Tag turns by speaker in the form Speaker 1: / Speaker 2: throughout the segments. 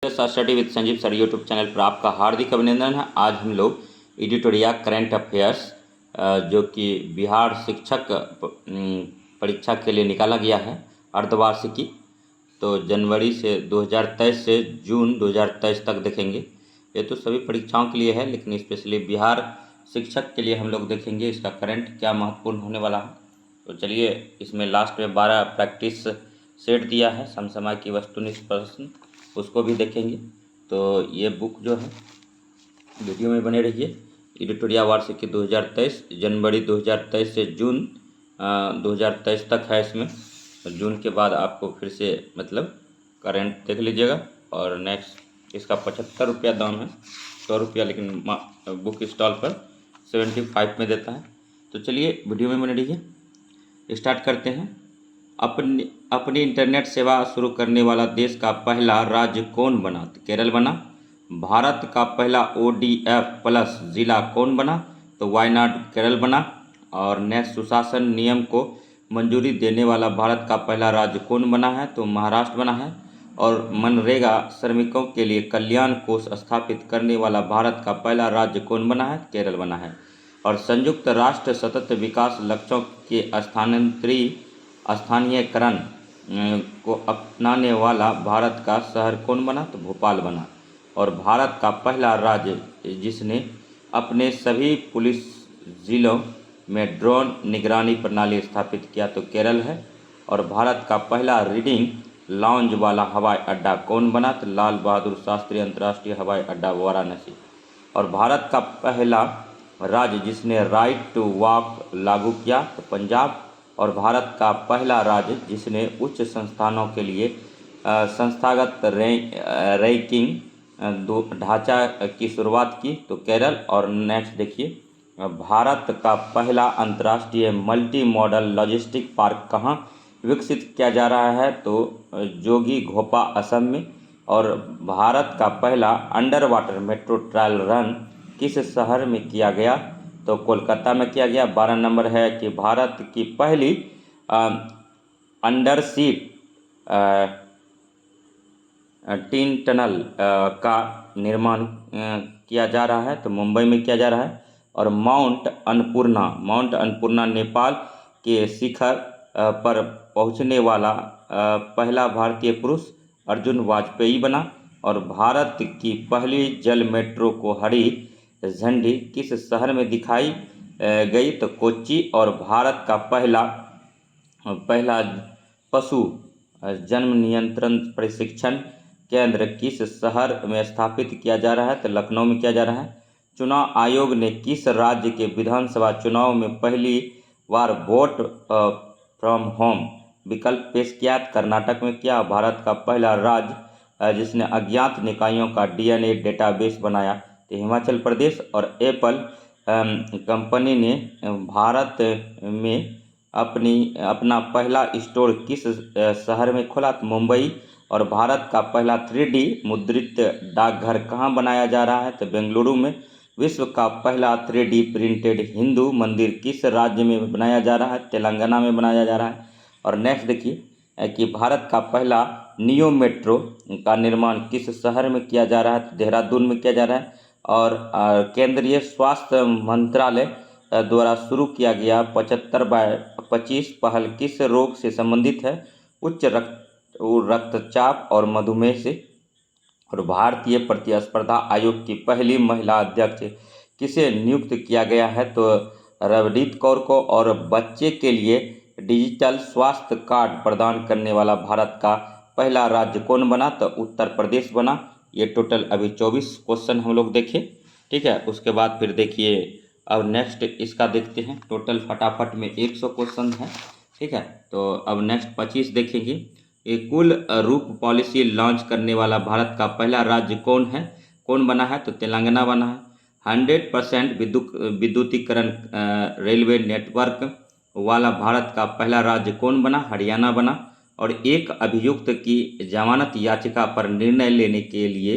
Speaker 1: Study with Sanjeev sir YouTube channel पर आपका हार्दिक अभिनंदन है। आज हम लोग एडिटोरिया करंट अफेयर्स जो कि बिहार शिक्षक परीक्षा के लिए निकाला गया है अर्धवार्षिकी, तो जनवरी से 2023 से जून 2023 तक देखेंगे। ये तो सभी परीक्षाओं के लिए है, लेकिन स्पेशली बिहार शिक्षक के लिए हम लोग देखेंगे इसका करंट क्या महत्वपूर्ण होने वाला है। तो चलिए, इसमें लास्ट में 12 प्रैक्टिस सेट दिया है, समसमय की वस्तुनिष्ठ प्रश्न, उसको भी देखेंगे। तो ये बुक जो है, वीडियो में बने रहिए। एडिटोरिया वार्षिकी 2023 जनवरी 2023 से जून 2023 तक है इसमें। जून के बाद आपको फिर से मतलब करंट देख लीजिएगा। और नेक्स्ट इसका 75 रुपया दाम है, 100 रुपया लेकिन बुक स्टॉल पर 75 में देता है। तो चलिए वीडियो में बने रहिए, स्टार्ट करते हैं। अपनी इंटरनेट सेवा शुरू करने वाला देश का पहला राज्य कौन बना? तो केरल बना। भारत का पहला ODF प्लस जिला कौन बना? तो वायनाड केरल बना। और नेक्स्ट, सुशासन नियम को मंजूरी देने वाला भारत का पहला राज्य कौन बना है? तो महाराष्ट्र बना है। और मनरेगा श्रमिकों के लिए कल्याण कोष स्थापित करने वाला भारत का पहला राज्य कौन बना है? केरल बना है। और संयुक्त राष्ट्र सतत विकास लक्ष्यों के स्थानीयकरण को अपनाने वाला भारत का शहर कौन बना? तो भोपाल बना। और भारत का पहला राज्य जिसने अपने सभी पुलिस जिलों में ड्रोन निगरानी प्रणाली स्थापित किया तो केरल है। और भारत का पहला रीडिंग लाउंज वाला हवाई अड्डा कौन बना? तो लाल बहादुर शास्त्री अंतर्राष्ट्रीय हवाई अड्डा वाराणसी। और भारत का पहला राज्य जिसने राइट टू वॉक लागू किया तो पंजाब। और भारत का पहला राज्य जिसने उच्च संस्थानों के लिए संस्थागत रैंकिंग ढांचा की शुरुआत की तो केरल। और नेक्स्ट देखिए, भारत का पहला अंतर्राष्ट्रीय मल्टी मॉडल लॉजिस्टिक पार्क कहाँ विकसित किया जा रहा है? तो जोगी घोपा असम में। और भारत का पहला under water metro trial run किस शहर में किया गया? तो कोलकाता में किया गया। 12 नंबर है कि भारत की पहली अंडर सी टीन टनल का निर्माण किया जा रहा है तो मुंबई में किया जा रहा है। और माउंट अन्नपूर्णा नेपाल के शिखर पर पहुंचने वाला पहला भारतीय पुरुष अर्जुन वाजपेयी बना। और भारत की पहली जल मेट्रो को हरी झंडी किस शहर में दिखाई गई? तो कोच्चि। और भारत का पहला पशु जन्म नियंत्रण प्रशिक्षण केंद्र किस शहर में स्थापित किया जा रहा है? तो लखनऊ में किया जा रहा है। चुनाव आयोग ने किस राज्य के विधानसभा चुनाव में पहली बार वोट फ्रॉम होम विकल्प पेश किया? कर्नाटक में किया। भारत का पहला राज्य जिसने अज्ञात निकायों का DNA डेटाबेस बनाया तो हिमाचल प्रदेश। और एप्पल कंपनी ने भारत में अपना पहला स्टोर किस शहर में खोला? तो मुंबई। और भारत का पहला 3D मुद्रित डाकघर कहाँ बनाया जा रहा है? तो बेंगलुरु में। विश्व का पहला 3D प्रिंटेड हिंदू मंदिर किस राज्य में बनाया जा रहा है? तेलंगाना में बनाया जा रहा है। और नेक्स्ट देखिए कि भारत का पहला नियो मेट्रो का निर्माण किस शहर में किया जा रहा है? तो देहरादून में किया जा रहा है। और केंद्रीय स्वास्थ्य मंत्रालय द्वारा शुरू किया गया 75/25 पहल किस रोग से संबंधित है? उच्च रक्तचाप और मधुमेह से। और भारतीय प्रतिस्पर्धा आयोग की पहली महिला अध्यक्ष किसे नियुक्त किया गया है? तो रवनीत कौर को। और बच्चे के लिए डिजिटल स्वास्थ्य कार्ड प्रदान करने वाला भारत का पहला राज्य कौन बना? तो उत्तर प्रदेश बना। ये टोटल अभी 24 क्वेश्चन हम लोग देखे, ठीक है। उसके बाद फिर देखिए, अब नेक्स्ट इसका देखते हैं। टोटल फटाफट में 100 क्वेश्चन है, ठीक है। तो अब नेक्स्ट 25 देखेंगे। एक कुल रूप पॉलिसी लॉन्च करने वाला भारत का पहला राज्य कौन बना है? तो तेलंगाना बना है। 100% विद्युतीकरण रेलवे नेटवर्क वाला भारत का पहला राज्य कौन बना? हरियाणा बना। और एक अभियुक्त की जमानत याचिका पर निर्णय लेने के लिए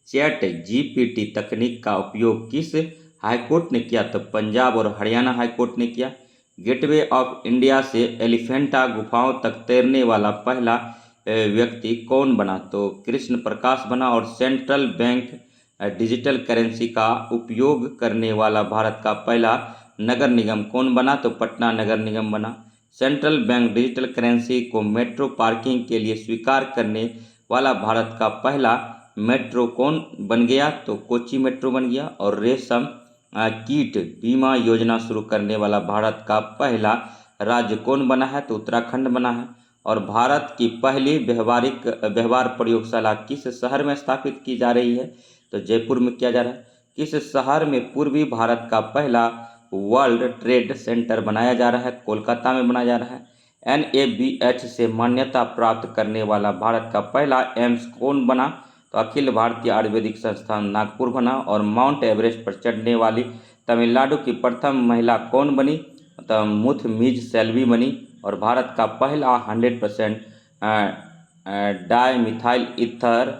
Speaker 1: ChatGPT तकनीक का उपयोग किस हाईकोर्ट ने किया? तो पंजाब और हरियाणा हाईकोर्ट ने किया। गेटवे ऑफ इंडिया से एलिफेंटा गुफाओं तक तैरने वाला पहला व्यक्ति कौन बना? तो कृष्ण प्रकाश बना। और सेंट्रल बैंक डिजिटल करेंसी का उपयोग करने वाला भारत का पहला नगर निगम कौन बना? तो पटना नगर निगम बना। सेंट्रल बैंक डिजिटल करेंसी को मेट्रो पार्किंग के लिए स्वीकार करने वाला भारत का पहला मेट्रो कौन बन गया? तो कोच्चि मेट्रो बन गया। और रेशम कीट बीमा योजना शुरू करने वाला भारत का पहला राज्य कौन बना है? तो उत्तराखंड बना है। और भारत की पहली व्यवहार प्रयोगशाला किस शहर में स्थापित की जा रही है? तो जयपुर में किया जा रहा है। किस शहर में पूर्वी भारत का पहला वर्ल्ड ट्रेड सेंटर बनाया जा रहा है? कोलकाता में बनाया जा रहा है। NABH से मान्यता प्राप्त करने वाला भारत का पहला एम्स कौन बना? तो अखिल भारतीय आयुर्वेदिक संस्थान नागपुर बना। और माउंट एवरेस्ट पर चढ़ने वाली तमिलनाडु की प्रथम महिला कौन बनी? तो मुथमिज सेल्वी बनी। और भारत का पहला 100% डाईमिथाइल ईथर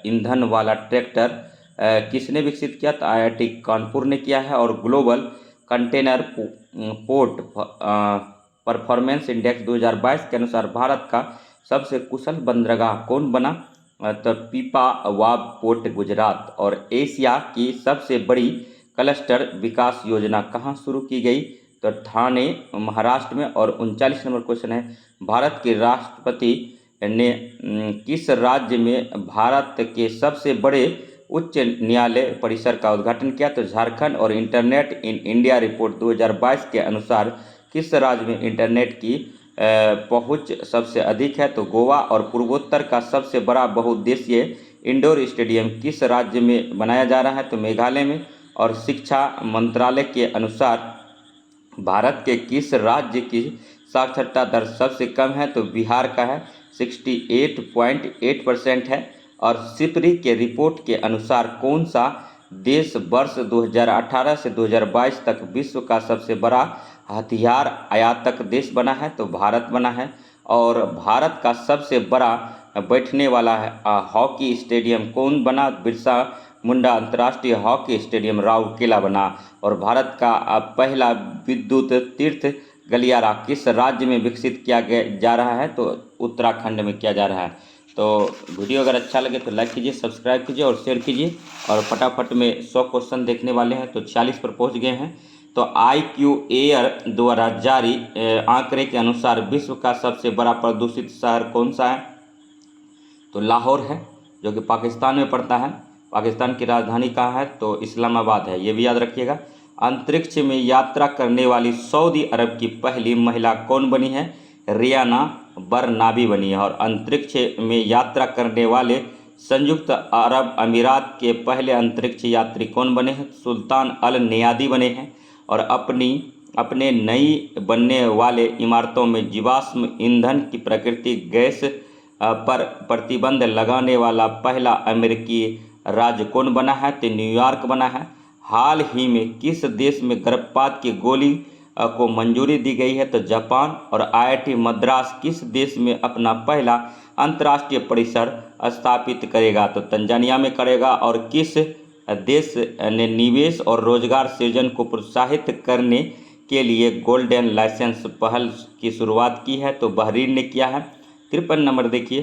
Speaker 1: ईंधन वाला ट्रैक्टर किसने विकसित किया? तो IIT कानपुर ने किया है। और global container port performance index 2022 के अनुसार भारत का सबसे कुशल बंदरगाह कौन बना? तो पीपावाव पोर्ट गुजरात। और एशिया की सबसे बड़ी क्लस्टर विकास योजना कहाँ शुरू की गई? तो ठाणे महाराष्ट्र में। और 39 नंबर क्वेश्चन है, भारत के राष्ट्रपति ने किस राज्य में भारत के सबसे बड़े उच्च न्यायालय परिसर का उद्घाटन किया? तो झारखंड। और इंटरनेट इन इंडिया रिपोर्ट 2022 के अनुसार किस राज्य में इंटरनेट की पहुंच सबसे अधिक है? तो गोवा। और पूर्वोत्तर का सबसे बड़ा बहुउद्देशीय इंडोर स्टेडियम किस राज्य में बनाया जा रहा है? तो मेघालय में। और शिक्षा मंत्रालय के अनुसार भारत के किस राज्य की साक्षरता दर सबसे कम है? तो बिहार का है, 68.8% है। और सिपरी के रिपोर्ट के अनुसार कौन सा देश वर्ष 2018 से 2022 तक विश्व का सबसे बड़ा हथियार आयातक देश बना है? तो भारत बना है। और भारत का सबसे बड़ा बैठने वाला हॉकी स्टेडियम कौन बना? बिरसा मुंडा अंतर्राष्ट्रीय हॉकी स्टेडियम राउरकेला बना। और भारत का पहला विद्युत तीर्थ गलियारा किस राज्य में विकसित किया जा रहा है? तो उत्तराखंड में किया जा रहा है। तो वीडियो अगर अच्छा लगे तो लाइक कीजिए, सब्सक्राइब कीजिए और शेयर कीजिए। और फटाफट में 100 क्वेश्चन देखने वाले हैं, तो 40 पर पहुंच गए हैं। तो IQ एयर द्वारा जारी आंकड़े के अनुसार विश्व का सबसे बड़ा प्रदूषित शहर कौन सा है? तो लाहौर है, जो कि पाकिस्तान में पड़ता है। पाकिस्तान की राजधानी कहाँ है? तो इस्लामाबाद है, ये भी याद रखिएगा। अंतरिक्ष में यात्रा करने वाली सऊदी अरब की पहली महिला कौन बनी है? रियाना बरनाबी बनी है। और अंतरिक्ष में यात्रा करने वाले संयुक्त अरब अमीरात के पहले अंतरिक्ष यात्री कौन बने हैं? सुल्तान अल नयादी बने हैं। और अपने नई बनने वाले इमारतों में जीवाश्म ईंधन की प्राकृतिक गैस पर प्रतिबंध लगाने वाला पहला अमेरिकी राज्य कौन बना है? तो न्यूयॉर्क बना है। हाल ही में किस देश में गर्भपात की गोली को मंजूरी दी गई है? तो जापान। और IIT मद्रास किस देश में अपना पहला अंतर्राष्ट्रीय परिसर स्थापित करेगा? तो तंजानिया में करेगा। और किस देश ने निवेश और रोजगार सृजन को प्रोत्साहित करने के लिए गोल्डन लाइसेंस पहल की शुरुआत की है? तो बहरीन ने किया है। 53 नंबर देखिए,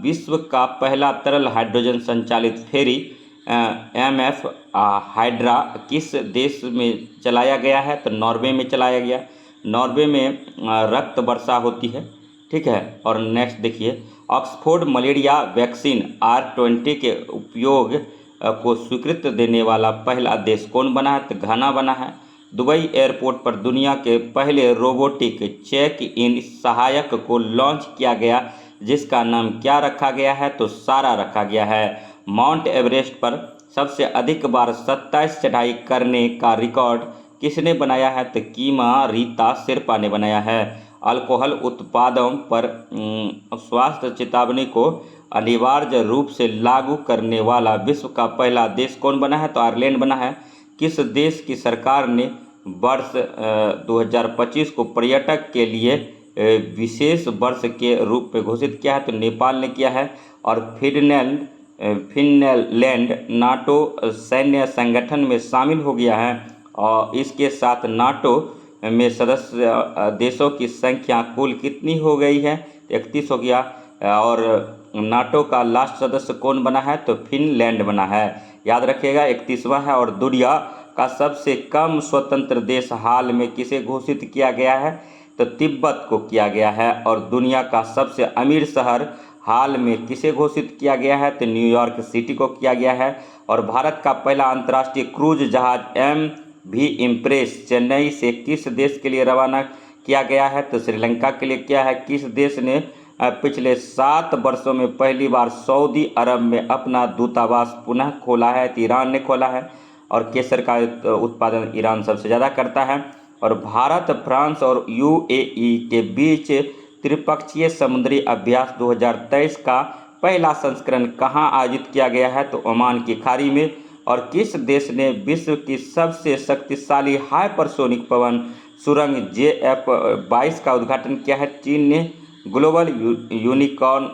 Speaker 1: विश्व का पहला तरल हाइड्रोजन संचालित फेरी MF हाइड्रा किस देश में चलाया गया है? तो नॉर्वे में चलाया गया। नॉर्वे में रक्त वर्षा होती है, ठीक है। और नेक्स्ट देखिए, ऑक्सफोर्ड मलेरिया वैक्सीन R20 के उपयोग को स्वीकृति देने वाला पहला देश कौन बना है? तो घाना बना है। दुबई एयरपोर्ट पर दुनिया के पहले रोबोटिक चेक इन सहायक को लॉन्च किया गया, जिसका नाम क्या रखा गया है? तो सारा रखा गया है। माउंट एवरेस्ट पर सबसे अधिक बार 27 चढ़ाई करने का रिकॉर्ड किसने बनाया है? तो कीमा रीता शेरपा ने बनाया है। अल्कोहल उत्पादों पर स्वास्थ्य चेतावनी को अनिवार्य रूप से लागू करने वाला विश्व का पहला देश कौन बना है? तो आयरलैंड बना है। किस देश की सरकार ने वर्ष 2025 को पर्यटक के लिए विशेष वर्ष के रूप में घोषित किया है? तो नेपाल ने किया है। और फिनलैंड नाटो सैन्य संगठन में शामिल हो गया है। और इसके साथ नाटो में सदस्य देशों की संख्या कुल कितनी हो गई है? 31 हो गया। और नाटो का लास्ट सदस्य कौन बना है? तो फिनलैंड बना है, याद रखिएगा। 31वां है। और दुनिया का सबसे कम स्वतंत्र देश हाल में किसे घोषित किया गया है? तो तिब्बत को किया गया है। और दुनिया का सबसे अमीर शहर हाल में किसे घोषित किया गया है? तो न्यूयॉर्क सिटी को किया गया है। और भारत का पहला अंतर्राष्ट्रीय क्रूज जहाज MV इम्प्रेस चेन्नई से किस देश के लिए रवाना किया गया है? तो श्रीलंका के लिए किया है। किस देश ने पिछले 7 वर्षों में पहली बार सऊदी अरब में अपना दूतावास पुनः खोला है? तो ईरान ने खोला है। और केसर का उत्पादन ईरान सबसे ज़्यादा करता है। और भारत, फ्रांस और UAE के बीच त्रिपक्षीय समुद्री अभ्यास 2023 का पहला संस्करण कहाँ आयोजित किया गया है? तो ओमान की खाड़ी में। और किस देश ने विश्व की सबसे शक्तिशाली हाइपरसोनिक पवन सुरंग JF-22 का उद्घाटन किया है? चीन ने। ग्लोबल यूनिकॉर्न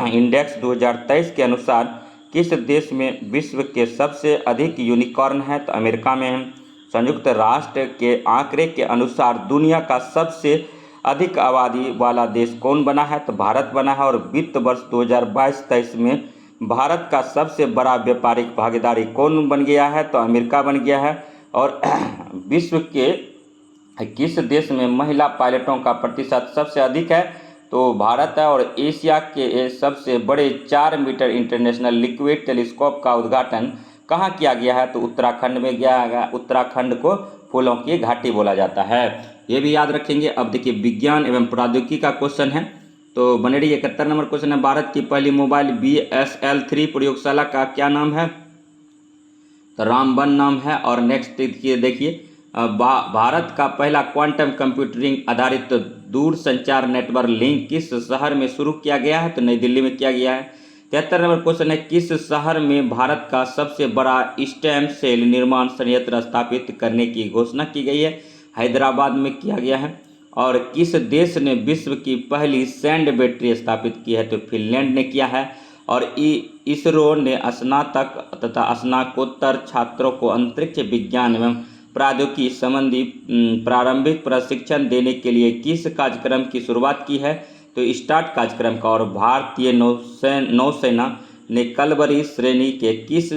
Speaker 1: इंडेक्स 2023 के अनुसार किस देश में विश्व के सबसे अधिक यूनिकॉर्न है? तो अमेरिका में है। संयुक्त राष्ट्र के आंकड़े के अनुसार दुनिया का सबसे अधिक आबादी वाला देश कौन बना है? तो भारत बना है। और वित्त वर्ष 2022-23 में भारत का सबसे बड़ा व्यापारिक भागीदारी कौन बन गया है? तो अमेरिका बन गया है। और विश्व के किस देश में महिला पायलटों का प्रतिशत सबसे अधिक है? तो भारत है। और एशिया के सबसे बड़े 4 मीटर इंटरनेशनल लिक्विड टेलीस्कोप का उद्घाटन कहाँ किया गया है? तो उत्तराखंड में गया गया। उत्तराखंड को फूलों की घाटी बोला जाता है, ये भी याद रखेंगे। अब देखिए विज्ञान एवं प्रौद्योगिकी का क्वेश्चन है, तो बने रहिए। 71 नंबर क्वेश्चन है, भारत की पहली मोबाइल BSL-3 प्रयोगशाला का क्या नाम है? तो रामबन नाम है। और नेक्स्ट देखिए भारत का पहला क्वांटम कंप्यूटिंग आधारित दूर संचार नेटवर्क लिंक किस शहर में शुरू किया गया है? तो नई दिल्ली में किया गया है। 73 नंबर क्वेश्चन है, किस शहर में भारत का सबसे बड़ा स्टेम सेल निर्माण संयंत्र स्थापित करने की घोषणा की गई है? हैदराबाद में किया गया है। और किस देश ने विश्व की पहली सैंड बैटरी स्थापित की है? तो फिनलैंड ने किया है। और इसरो ने स्नातक तथा स्नातकोत्तर छात्रों को अंतरिक्ष विज्ञान एवं प्रौद्योगिकी संबंधी प्रारंभिक प्रशिक्षण देने के लिए किस कार्यक्रम की शुरुआत की है? तो स्टार्ट कार्यक्रम का। और भारतीय नौसेना ने कलवरी श्रेणी के किस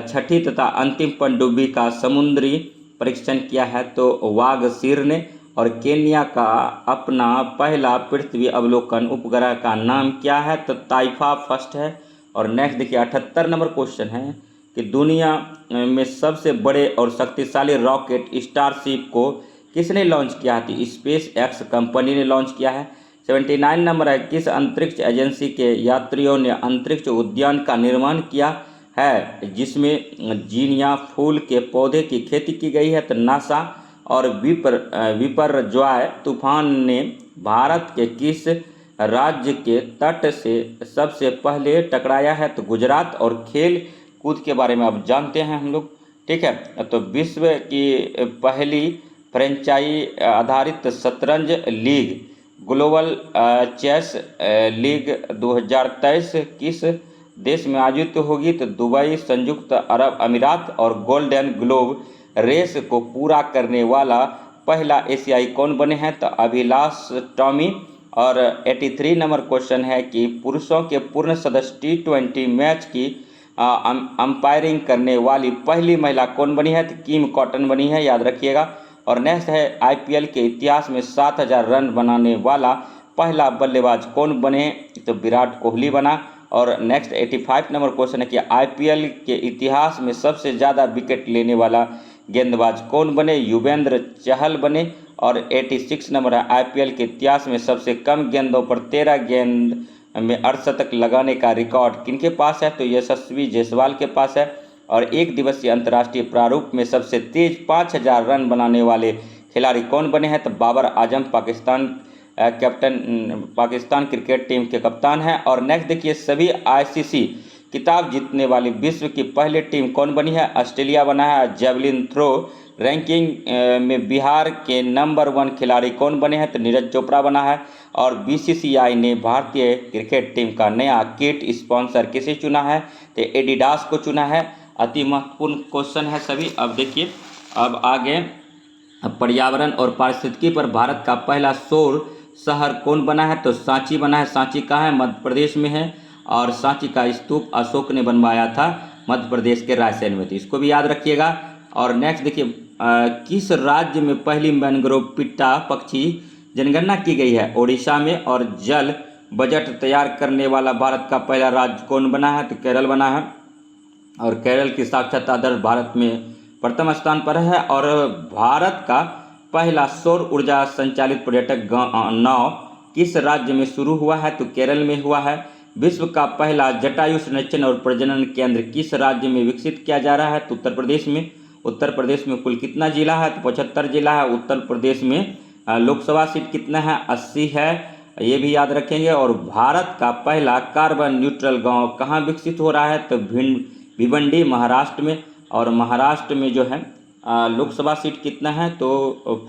Speaker 1: छठी तथा अंतिम पनडुब्बी का समुद्री परीक्षण किया है? तो वागसीर ने। और केन्या का अपना पहला पृथ्वी अवलोकन उपग्रह का नाम क्या है? तो ताइफा फर्स्ट है। और नेक्स्ट देखिए 78 नंबर क्वेश्चन है कि दुनिया में सबसे बड़े और शक्तिशाली रॉकेट स्टारशिप को किसने लॉन्च किया है? तो SpaceX कंपनी ने लॉन्च किया है। 79 नंबर है, किस अंतरिक्ष एजेंसी के यात्रियों ने अंतरिक्ष उद्यान का निर्माण किया है जिसमें जीनिया फूल के पौधे की खेती की गई है? तो नासा। और विपर्जॉय तूफान ने भारत के किस राज्य के तट से सबसे पहले टकराया है? तो गुजरात। और खेल कूद के बारे में अब जानते हैं हम लोग, ठीक है। तो विश्व की पहली फ्रेंचाइजी आधारित शतरंज लीग ग्लोबल चेस लीग 2023 किस देश में आयोजित होगी? तो दुबई, संयुक्त अरब अमीरात। और गोल्डन ग्लोब रेस को पूरा करने वाला पहला एशियाई कौन बने हैं? तो अभिलाष टॉमी। और 83 नंबर क्वेश्चन है कि पुरुषों के पूर्ण सदस्य T20 मैच की अंपायरिंग करने वाली पहली महिला कौन बनी है? तो किम कॉटन बनी है, याद रखिएगा। और नेक्स्ट है IPL के इतिहास में 7000 रन बनाने वाला पहला बल्लेबाज कौन बने? तो विराट कोहली बना। और नेक्स्ट 85 नंबर क्वेश्चन है कि IPL के इतिहास में सबसे ज़्यादा विकेट लेने वाला गेंदबाज कौन बने? युवेंद्र चहल बने। और 86 नंबर है, IPL के इतिहास में सबसे कम गेंदों पर 13 गेंद में अर्धशतक लगाने का रिकॉर्ड किनके पास है? तो यशस्वी जायसवाल के पास है। और एक दिवसीय अंतर्राष्ट्रीय प्रारूप में सबसे तेज 5000 रन बनाने वाले खिलाड़ी कौन बने हैं? तो बाबर आजम पाकिस्तान क्रिकेट टीम के कप्तान हैं। और नेक्स्ट देखिए सभी ICC खिताब जीतने वाली विश्व की पहली टीम कौन बनी है? ऑस्ट्रेलिया बना है। जेवलिन थ्रो रैंकिंग में बिहार के नंबर 1 खिलाड़ी कौन बने हैं? तो नीरज चोपड़ा बना है। और BCCI ने भारतीय क्रिकेट टीम का नया किट स्पॉन्सर किसे चुना है? तो एडिडास को चुना है। अति महत्वपूर्ण क्वेश्चन है सभी। अब देखिए अब आगे पर्यावरण और पारिस्थितिकी पर भारत का पहला सौर शहर कौन बना है? तो सांची बना है। सांची कहाँ है? मध्य प्रदेश में है। और सांची का स्तूप अशोक ने बनवाया था मध्य प्रदेश के रायसेन में, तो इसको भी याद रखिएगा। और नेक्स्ट देखिए, किस राज्य में पहली मैंग्रोव पिट्टा पक्षी जनगणना की गई है? ओडिशा में। और जल बजट तैयार करने वाला भारत का पहला राज्य कौन बना है? तो केरल बना है। और केरल की साक्षरता दर भारत में प्रथम स्थान पर है। और भारत का पहला सौर ऊर्जा संचालित पर्यटक नाव किस राज्य में शुरू हुआ है? तो केरल में हुआ है। विश्व का पहला जटायु संरक्षण और प्रजनन केंद्र किस राज्य में विकसित किया जा रहा है? तो उत्तर प्रदेश में। उत्तर प्रदेश में कुल कितना जिला है? तो 75 जिला है उत्तर प्रदेश में। लोकसभा सीट कितना है? 80 है, ये भी याद रखेंगे। और भारत का पहला कार्बन न्यूट्रल गांव कहाँ विकसित हो रहा है? तो भिवंडी महाराष्ट्र में। और महाराष्ट्र में जो है लोकसभा सीट कितना है? तो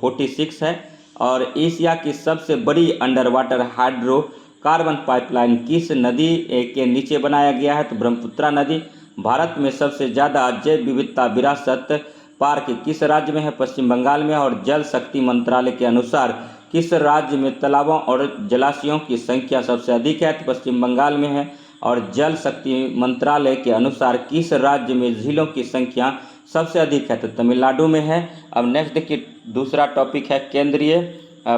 Speaker 1: 46 है। और एशिया की सबसे बड़ी अंडर वाटर हाइड्रोकार्बन पाइपलाइन किस नदी के नीचे बनाया गया है? तो ब्रह्मपुत्रा नदी। भारत में सबसे ज़्यादा जैव विविधता विरासत पार्क किस राज्य में है? पश्चिम बंगाल में। और जल शक्ति मंत्रालय के अनुसार किस राज्य में तालाबों और जलाशयों की संख्या सबसे अधिक है? तो पश्चिम बंगाल में है। और जल शक्ति मंत्रालय के अनुसार किस राज्य में झीलों की संख्या सबसे अधिक है? तो तमिलनाडु में है। अब नेक्स्ट देखिए, दूसरा टॉपिक है केंद्रीय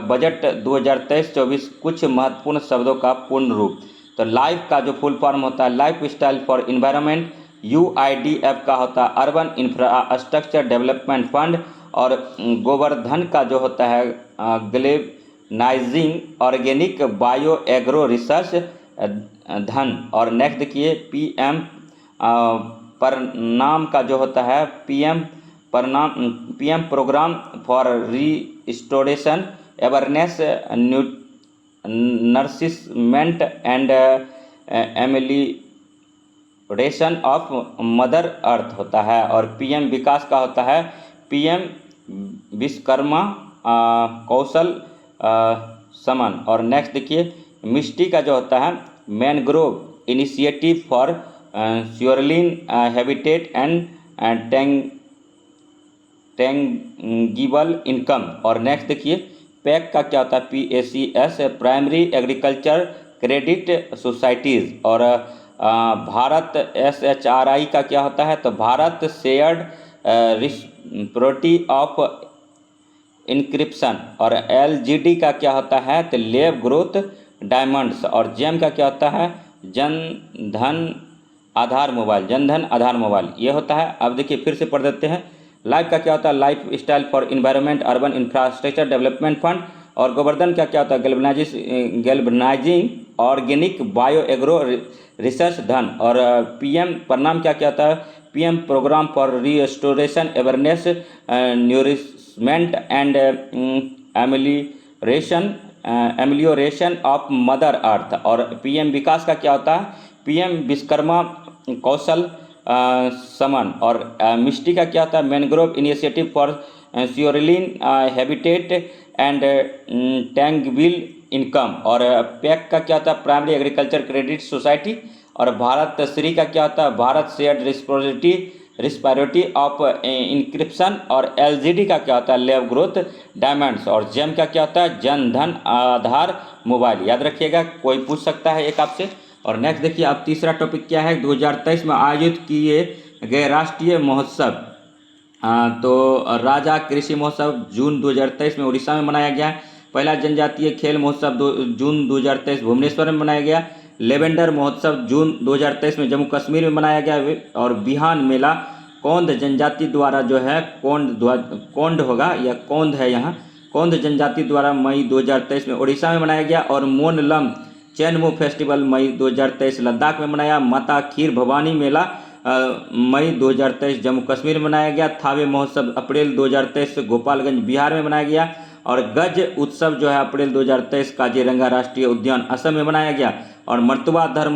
Speaker 1: बजट 2023-24 कुछ महत्वपूर्ण शब्दों का पूर्ण रूप। तो लाइफ का जो फुल फॉर्म होता है lifestyle for environment, UIDF का होता है अर्बन इंफ्रास्ट्रक्चर डेवलपमेंट फंड। और गोवर्धन का जो होता है ग्लेबनाइजिंग ऑर्गेनिक बायो एग्रो रिसर्च धन। और नेक्स्ट देखिए, PM प्रणाम का जो होता है PM programme for restoration awareness nourishment and amelioration of mother earth होता है। और PM विकास का होता है PM विश्वकर्मा कौशल समन। और नेक्स्ट देखिए, मिस्टी का जो होता है mangrove initiative for shoreline habitat and tangible income. और नेक्स्ट देखिए, पैक का क्या होता है PACS primary agriculture credit societies. और भारत SHRI का क्या होता है? तो भारत शेयर्ड रिस्प्रोटी ऑफ इंक्रिप्शन। और LGD का क्या होता है? तो लेब ग्रोथ डायमंड्स। और जेम का क्या होता है? जनधन आधार मोबाइल, जनधन आधार मोबाइल ये होता है। अब देखिए फिर से पढ़ देते हैं। लाइफ का क्या होता है? Lifestyle for environment urban infrastructure development fund. और गोवर्धन का क्या होता है? Galvanizing organic bio agro research धन। और PM प्रणाम क्या होता है? PM programme for restoration awareness nourishment and amelioration of mother earth. और PM विकास का क्या होता है? PM विश्वकर्मा कौशल समन। और मिस्टी का क्या होता है? Mangrove initiative for shoreline habitat and tangible income. और पैक का क्या होता है? Primary agriculture credit society. और भारत श्री का क्या होता है? भारत शेयर्ड रिस्पायरिटी ऑफ इंक्रिप्शन। और LGD का क्या होता है? Lab growth diamonds. और जेम का क्या होता है? जनधन आधार मोबाइल। याद रखिएगा, कोई पूछ सकता है एक आपसे। और नेक्स्ट देखिए, अब तीसरा टॉपिक क्या है? 2023 में आयोजित किए गए राष्ट्रीय महोत्सव। तो राजा कृषि महोत्सव जून 2023 में उड़ीसा में मनाया गया। पहला जनजातीय खेल महोत्सव जून 2023 भुवनेश्वर में मनाया गया। लेवेंडर महोत्सव जून 2023 में जम्मू कश्मीर में मनाया गया। और बिहान मेला कौंध जनजाति द्वारा जो है कौंड होगा या कौंध है यहाँ, कौंध जनजाति द्वारा मई 2023 में उड़ीसा में मनाया गया। और मोनलम चैनमू फेस्टिवल मई 2023 लद्दाख में मनाया। माता खीर भवानी मेला मई 2023 जम्मू कश्मीर में मनाया गया। थावे महोत्सव अप्रैल 2023 गोपालगंज बिहार में मनाया गया। और गज उत्सव जो है अप्रैल 2023 काजीरंगा राष्ट्रीय उद्यान असम में मनाया गया। और मर्तवा धर्म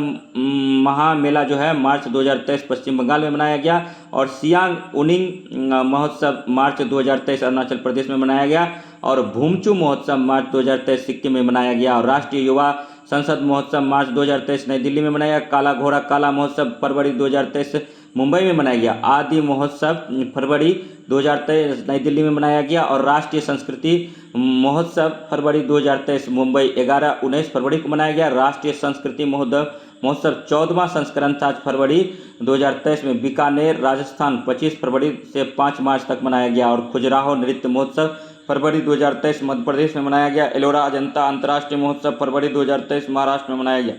Speaker 1: महामेला जो है मार्च 2023 पश्चिम बंगाल में मनाया गया। और सियांग उनिंग महोत्सव मार्च 2023 अरुणाचल प्रदेश में मनाया गया। और भूमचू महोत्सव मार्च 2023 सिक्किम में मनाया गया। और राष्ट्रीय युवा संसद महोत्सव मार्च 2023 नई दिल्ली में मनाया। काला घोड़ा काला महोत्सव फरवरी 2023 मुंबई में मनाया गया। आदि महोत्सव फरवरी 2023 नई दिल्ली में मनाया गया। और राष्ट्रीय संस्कृति महोत्सव फरवरी 2023 मुंबई 11-19 फरवरी को मनाया गया। राष्ट्रीय संस्कृति महोत्सव 14वां संस्करण था फरवरी 2023 में बीकानेर राजस्थान 25 फरवरी से 5 मार्च तक मनाया गया। और खजुराहो नृत्य महोत्सव फरवरी 2023 मध्य प्रदेश में मनाया गया। एलोरा अजंता अंतर्राष्ट्रीय महोत्सव फरवरी 2023 महाराष्ट्र में मनाया गया।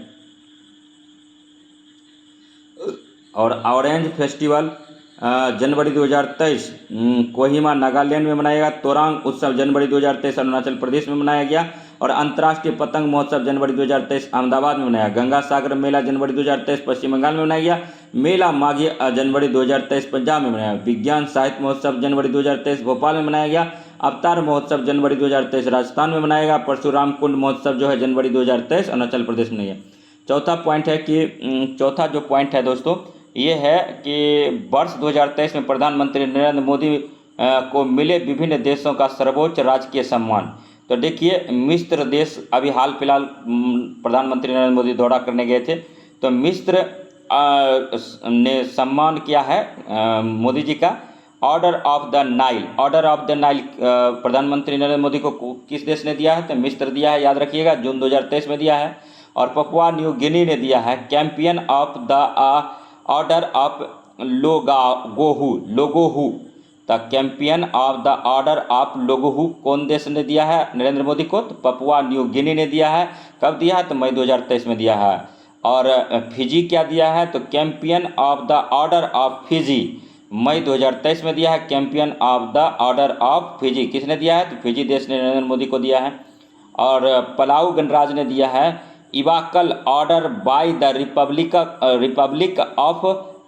Speaker 1: और ऑरेंज फेस्टिवल जनवरी 2023 कोहिमा नागालैंड में मनाया गया। तोरांग उत्सव जनवरी 2023 अरुणाचल प्रदेश में मनाया गया। और अंतर्राष्ट्रीय पतंग महोत्सव जनवरी 2023 अहमदाबाद में मनाया। गंगा सागर मेला जनवरी 2023 पश्चिम बंगाल में मनाया गया। मेला माघी जनवरी 2023 पंजाब में मनाया। विज्ञान साहित्य महोत्सव जनवरी 2023 भोपाल में मनाया गया। अवतार महोत्सव जनवरी 2023 राजस्थान में मनाया गया। परशुराम कुंड महोत्सव जो है जनवरी 2023 अरुणाचल प्रदेश में है। चौथा जो पॉइंट है दोस्तों ये है कि वर्ष 2023 में प्रधानमंत्री नरेंद्र मोदी को मिले विभिन्न देशों का सर्वोच्च राजकीय सम्मान। तो देखिए मिस्र देश अभी हाल फिलहाल प्रधानमंत्री नरेंद्र मोदी दौरा करने गए थे, तो मिस्र ने सम्मान किया है मोदी जी का order of the Nile. Order of the Nile प्रधानमंत्री नरेंद्र मोदी को किस देश ने दिया है? तो मिस्र दिया है, याद रखिएगा, जून 2023 में दिया है। और पपुआ न्यू गिनी ने दिया है champion of the order of लोगोहू। The champion of the order of लोगोहू कौन देश ने दिया है नरेंद्र मोदी को? तो पपुआ न्यू गिनी ने दिया है। कब दिया है? तो मई 2023 में दिया है। और फिजी क्या दिया है? तो champion of the order of Fiji मई 2023 में दिया है। Champion of the order of Fiji किसने दिया है? तो फिजी देश ने नरेंद्र मोदी को दिया है। और पलाऊ गणराज्य ने दिया है Ebakl order by the republic of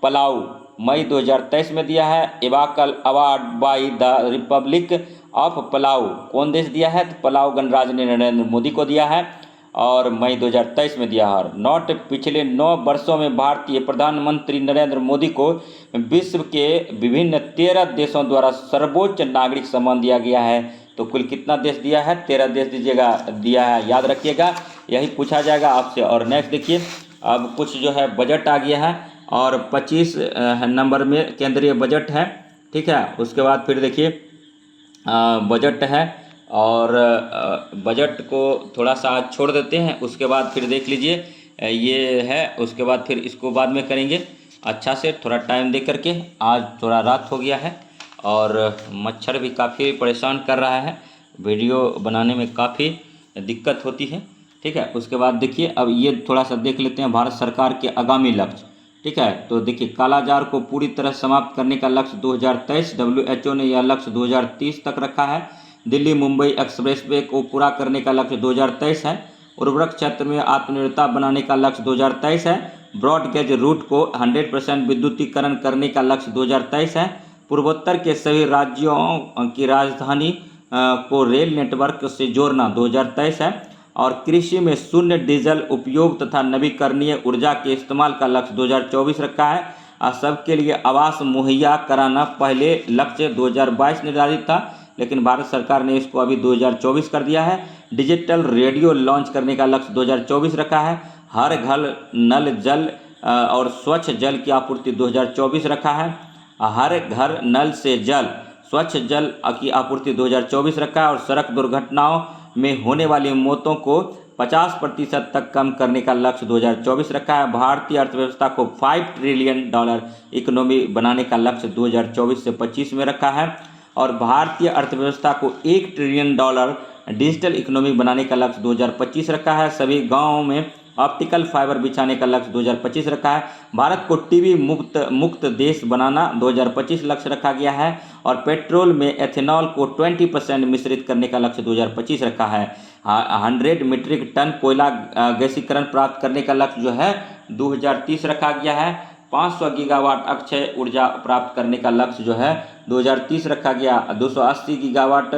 Speaker 1: Palau मई 2023 में दिया है। Ebakl award by the republic of Palau कौन देश दिया है? तो पलाऊ गणराज्य ने नरेंद्र मोदी को दिया है और मई 2023 में दिया है। नोट पिछले 9 वर्षों में भारतीय प्रधानमंत्री नरेंद्र मोदी को विश्व के विभिन्न 13 देशों द्वारा सर्वोच्च नागरिक सम्मान दिया गया है। तो कुल कितना देश दिया है? 13 देश दिया है, याद रखिएगा, यही पूछा जाएगा आपसे। और नेक्स्ट देखिए, अब कुछ जो है बजट आ गया है और 25 नंबर में केंद्रीय बजट है, ठीक है। उसके बाद फिर देखिए बजट है और बजट को थोड़ा सा आज छोड़ देते हैं, उसके बाद फिर देख लीजिए ये है, उसके बाद फिर इसको बाद में करेंगे अच्छा से, थोड़ा टाइम दे करके। आज थोड़ा रात हो गया है और मच्छर भी काफ़ी परेशान कर रहा है, वीडियो बनाने में काफ़ी दिक्कत होती है, ठीक है। उसके बाद देखिए अब ये थोड़ा सा देख लेते हैं भारत सरकार के आगामी लक्ष्य, ठीक है। तो देखिए कालाजार को पूरी तरह समाप्त करने का लक्ष्य 2023, WHO ने यह लक्ष्य 2030 तक रखा है। दिल्ली मुंबई एक्सप्रेसवे को पूरा करने का लक्ष्य 2023 है। उर्वरक क्षेत्र में आत्मनिर्भरता बनाने का लक्ष्य 2023 है। ब्रॉडगेज रूट को 100% विद्युतीकरण करने का लक्ष्य 2023 है। पूर्वोत्तर के सभी राज्यों की राजधानी को रेल नेटवर्क से जोड़ना 2023 है। और कृषि में शून्य डीजल उपयोग तथा नवीकरणीय ऊर्जा के इस्तेमाल का लक्ष्य 2024 रखा है। और सबके लिए आवास मुहैया कराना पहले लक्ष्य 2022 निर्धारित था, लेकिन भारत सरकार ने इसको अभी 2024 कर दिया है। डिजिटल रेडियो लॉन्च करने का लक्ष्य 2024 रखा है। हर घर नल जल और स्वच्छ जल की आपूर्ति 2024 रखा है। हर घर नल से जल स्वच्छ जल की आपूर्ति 2024 रखा है। और सड़क दुर्घटनाओं में होने वाली मौतों को 50% तक कम करने का लक्ष्य 2024 रखा है। भारतीय अर्थव्यवस्था को $5 ट्रिलियन इकोनॉमी बनाने का लक्ष्य 2024 से 25 में रखा है। और भारतीय अर्थव्यवस्था को $1 ट्रिलियन डिजिटल इकोनॉमी बनाने का लक्ष्य 2025 रखा है। सभी गाँवों में ऑप्टिकल फाइबर बिछाने का लक्ष्य 2025 रखा है। भारत को टीबी मुक्त देश बनाना 2025 लक्ष्य रखा गया है। और पेट्रोल में एथेनॉल को 20% मिश्रित करने का लक्ष्य 2025 रखा है। 100 मीट्रिक टन कोयला गैसीकरण प्राप्त करने का लक्ष्य जो है 2030 रखा गया है। 500 गीगावाट अक्षय ऊर्जा प्राप्त करने का लक्ष्य जो है 2030 रखा गया। 280 गीगावाट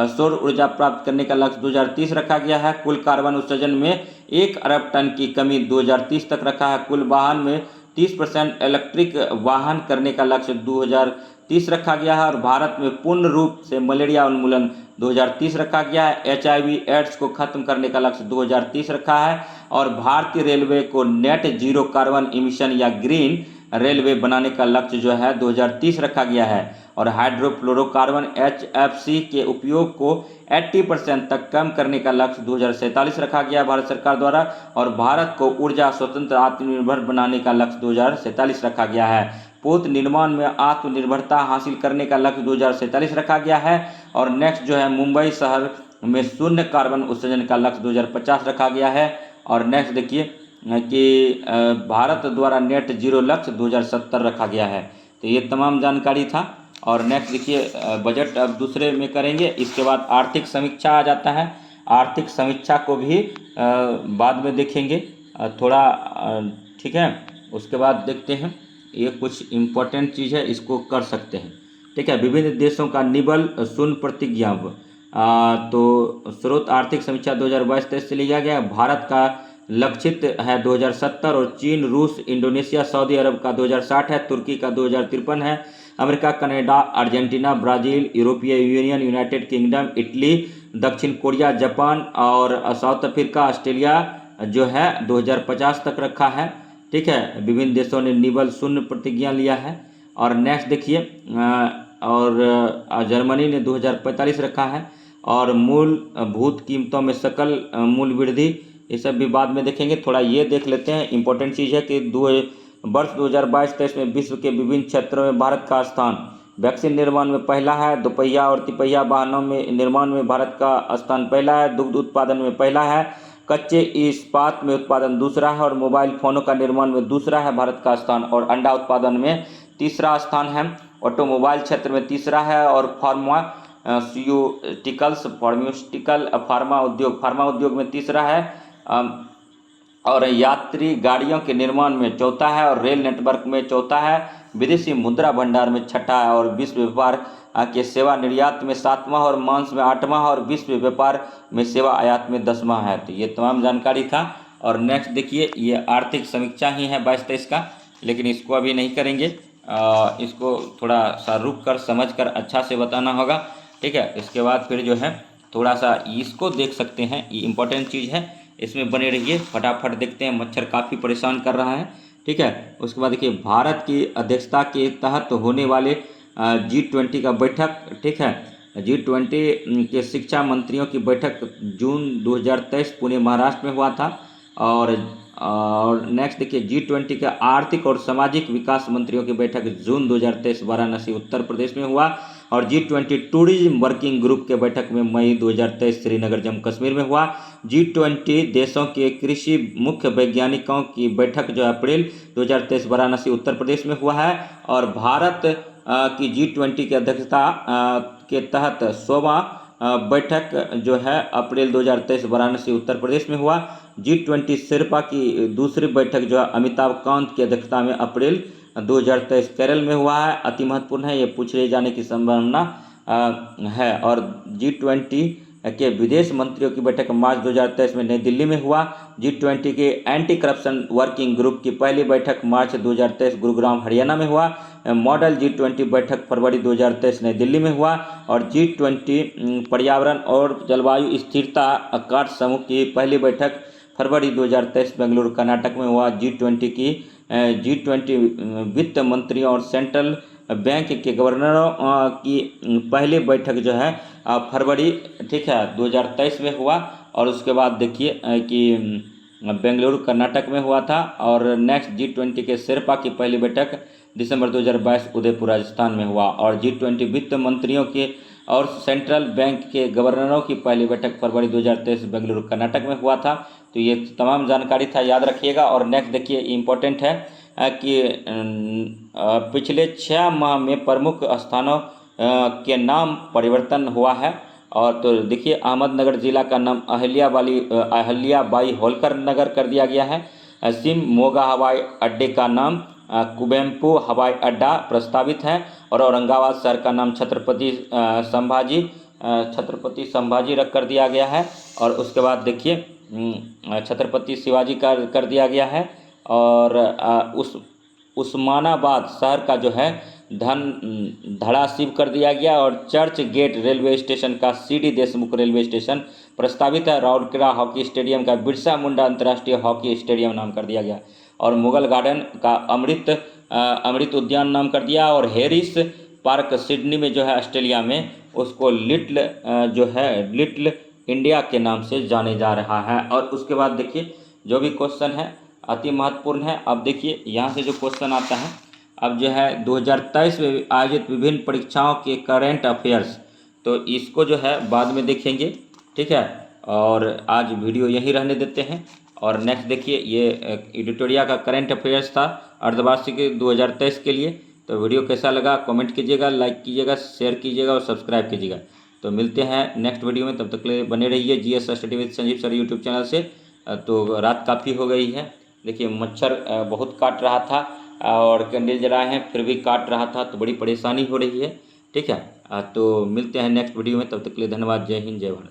Speaker 1: सौर ऊर्जा प्राप्त करने का लक्ष्य 2030 रखा गया है। कुल कार्बन उत्सर्जन में 1 अरब टन की कमी 2030 तक रखा है। कुल वाहन में 30% इलेक्ट्रिक वाहन करने का लक्ष्य 2030 रखा गया है। और भारत में पूर्ण रूप से मलेरिया उन्मूलन 2030 रखा गया है। HIV एड्स को खत्म करने का लक्ष्य 2030 रखा है। और भारतीय रेलवे को नेट जीरो कार्बन इमिशन या ग्रीन रेलवे बनाने का लक्ष्य जो है 2030 रखा गया है। और हाइड्रोफ्लोरोकार्बन HFC के उपयोग को 80% तक कम करने का लक्ष्य 2047 रखा गया भारत सरकार द्वारा। और भारत को ऊर्जा स्वतंत्र आत्मनिर्भर बनाने का लक्ष्य 2047 रखा गया है। पोत निर्माण में आत्मनिर्भरता हासिल करने का लक्ष्य 2047 रखा गया है। और नेक्स्ट जो है मुंबई शहर में शून्य कार्बन उत्सर्जन का लक्ष्य 2050 रखा गया है। और नेक्स्ट देखिए कि भारत द्वारा नेट जीरो लक्ष्य 2070 रखा गया है। तो ये तमाम जानकारी था। और नेक्स्ट देखिए बजट अब दूसरे में करेंगे, इसके बाद आर्थिक समीक्षा आ जाता है। आर्थिक समीक्षा को भी बाद में देखेंगे थोड़ा, ठीक है। उसके बाद देखते हैं, ये कुछ इम्पोर्टेंट चीज़ है, इसको कर सकते हैं, ठीक है। विभिन्न देशों का निबल शून्य प्रतिज्ञा, तो स्रोत आर्थिक समीक्षा 2022-23 से लिया गया। भारत का लक्षित है 2070 और चीन, रूस, इंडोनेशिया, सऊदी अरब का 2060 है, तुर्की का 2053 है, अमेरिका, कनाडा, अर्जेंटीना, ब्राज़ील, यूरोपीय यूनियन, यूनाइटेड किंगडम, इटली, दक्षिण कोरिया, जापान और साउथ अफ्रीका, ऑस्ट्रेलिया जो है 2050 तक रखा है, ठीक है। विभिन्न देशों ने निबल शून्य प्रतिज्ञा लिया है। और नेक्स्ट देखिए और जर्मनी ने 2045 रखा है। और मूलभूत कीमतों में सकल मूल्य वृद्धि, ये सब भी बाद में देखेंगे। थोड़ा ये देख लेते हैं, इंपॉर्टेंट चीज़ है कि वर्ष 2022-23 में विश्व के विभिन्न क्षेत्रों में भारत का स्थान वैक्सीन निर्माण में पहला है, दोपहिया और तिपहिया वाहनों में निर्माण में भारत का स्थान पहला है, दुग्ध उत्पादन में पहला है, कच्चे इस्पात में उत्पादन दूसरा है, और मोबाइल फोनों का निर्माण में दूसरा है भारत का स्थान, और अंडा उत्पादन में तीसरा स्थान है, ऑटोमोबाइल क्षेत्र में तीसरा है, और फार्मा उद्योग में तीसरा है, और यात्री गाड़ियों के निर्माण में चौथा है, और रेल नेटवर्क में चौथा है, विदेशी मुद्रा भंडार में छठा है, और विश्व व्यापार के सेवा निर्यात में 7वां, और मांस में 8वां, और विश्व व्यापार में सेवा आयात में 10वां है। तो ये तमाम जानकारी था। और नेक्स्ट देखिए, ये आर्थिक समीक्षा ही है 22-23 का, लेकिन इसको अभी नहीं करेंगे, इसको थोड़ा सा रुक कर समझ कर अच्छा से बताना होगा, ठीक है। इसके बाद फिर जो है थोड़ा सा इसको देख सकते हैं, ये इंपॉर्टेंट चीज़ है, इसमें बने रहिए। फटाफट देखते हैं, मच्छर काफ़ी परेशान कर रहा है, ठीक है। उसके बाद देखिए भारत की अध्यक्षता के तहत होने वाले G20 का बैठक, ठीक है। G20 के शिक्षा मंत्रियों की बैठक जून 2023 पुणे महाराष्ट्र में हुआ था। और नेक्स्ट देखिए G20 के आर्थिक और सामाजिक विकास मंत्रियों की बैठक जून 2023 वाराणसी उत्तर प्रदेश में हुआ। और G20 टूरिज्म वर्किंग ग्रुप के बैठक में मई 2023 श्रीनगर जम्मू कश्मीर में हुआ। G20 देशों के कृषि मुख्य वैज्ञानिकों की बैठक जो अप्रैल 2023 वाराणसी उत्तर प्रदेश में हुआ है। और भारत की G20 की अध्यक्षता के तहत 100वां बैठक जो है अप्रैल 2023 वाराणसी उत्तर प्रदेश में हुआ। G20 शेर्पा की दूसरी बैठक जो है अमिताभ कांत की अध्यक्षता में अप्रैल 2023 केरल में हुआ है। अति महत्वपूर्ण है, ये पूछे जाने की संभावना है। और G20 के विदेश मंत्रियों की बैठक मार्च 2023 में नई दिल्ली में हुआ। G20 के एंटी करप्शन वर्किंग ग्रुप की पहली बैठक मार्च 2023 गुरुग्राम हरियाणा में हुआ। मॉडल G20 बैठक फरवरी 2023 नई दिल्ली में हुआ। और G20 पर्यावरण और जलवायु स्थिरता कार्य समूह की पहली बैठक फरवरी 2023 बेंगलुरु कर्नाटक में हुआ। G20 वित्त मंत्रियों और सेंट्रल बैंक के गवर्नरों की पहली बैठक जो है फरवरी, ठीक है, 2023 में हुआ। और उसके बाद देखिए कि बेंगलुरु कर्नाटक में हुआ था। और नेक्स्ट G20 के शेर्पा की पहली बैठक दिसंबर 2022 उदयपुर राजस्थान में हुआ। और G20 वित्त मंत्रियों के और सेंट्रल बैंक के गवर्नरों की पहली बैठक फरवरी 2023 बेंगलुरु कर्नाटक में हुआ था। तो ये तमाम जानकारी था, याद रखिएगा। और नेक्स्ट देखिए इम्पोर्टेंट है कि पिछले 6 माह में प्रमुख स्थानों के नाम परिवर्तन हुआ है। और तो देखिए अहमदनगर जिला का नाम अहल्याबाई होलकर नगर कर दिया गया है। शिवमोगा हवाई अड्डे का नाम कुवेम्पु हवाई अड्डा प्रस्तावित है। और औरंगाबाद शहर का नाम छत्रपति संभाजी रख कर दिया गया है। और उसके बाद देखिए छत्रपति शिवाजी का कर दिया गया है। और उस्मानाबाद शहर का जो है धड़ासिब कर दिया गया। और चर्च गेट रेलवे स्टेशन का CD देशमुख रेलवे स्टेशन प्रस्तावित है। राउरकेला हॉकी स्टेडियम का बिरसा मुंडा अंतर्राष्ट्रीय हॉकी स्टेडियम नाम कर दिया गया। और मुगल गार्डन का अमृत अमृत उद्यान नाम कर दिया, और हैरिस पार्क सिडनी में जो है ऑस्ट्रेलिया में, उसको लिटिल इंडिया के नाम से जाने जा रहा है। और उसके बाद देखिए जो भी क्वेश्चन है अति महत्वपूर्ण है। अब देखिए यहाँ से जो क्वेश्चन आता है, अब जो है 2023 में आयोजित विभिन्न परीक्षाओं के करेंट अफेयर्स, तो इसको जो है बाद में देखेंगे, ठीक है। और आज वीडियो यहीं रहने देते हैं। और नेक्स्ट देखिए ये एडिटोरिया का करेंट अफेयर्स था अर्धवार्षिक 2023 के लिए। तो वीडियो कैसा लगा कमेंट कीजिएगा, लाइक कीजिएगा, शेयर कीजिएगा और सब्सक्राइब कीजिएगा। तो मिलते हैं नेक्स्ट वीडियो में, तब तक के लिए बने रहिए GS study with Sanjeev sir YouTube channel से। तो रात काफ़ी हो गई है, देखिए मच्छर बहुत काट रहा था और कैंडल जलाए हैं फिर भी काट रहा था, तो बड़ी परेशानी हो रही है, ठीक है। तो मिलते हैं नेक्स्ट वीडियो में, तब तक के लिए धन्यवाद। जय हिंद, जय भारत।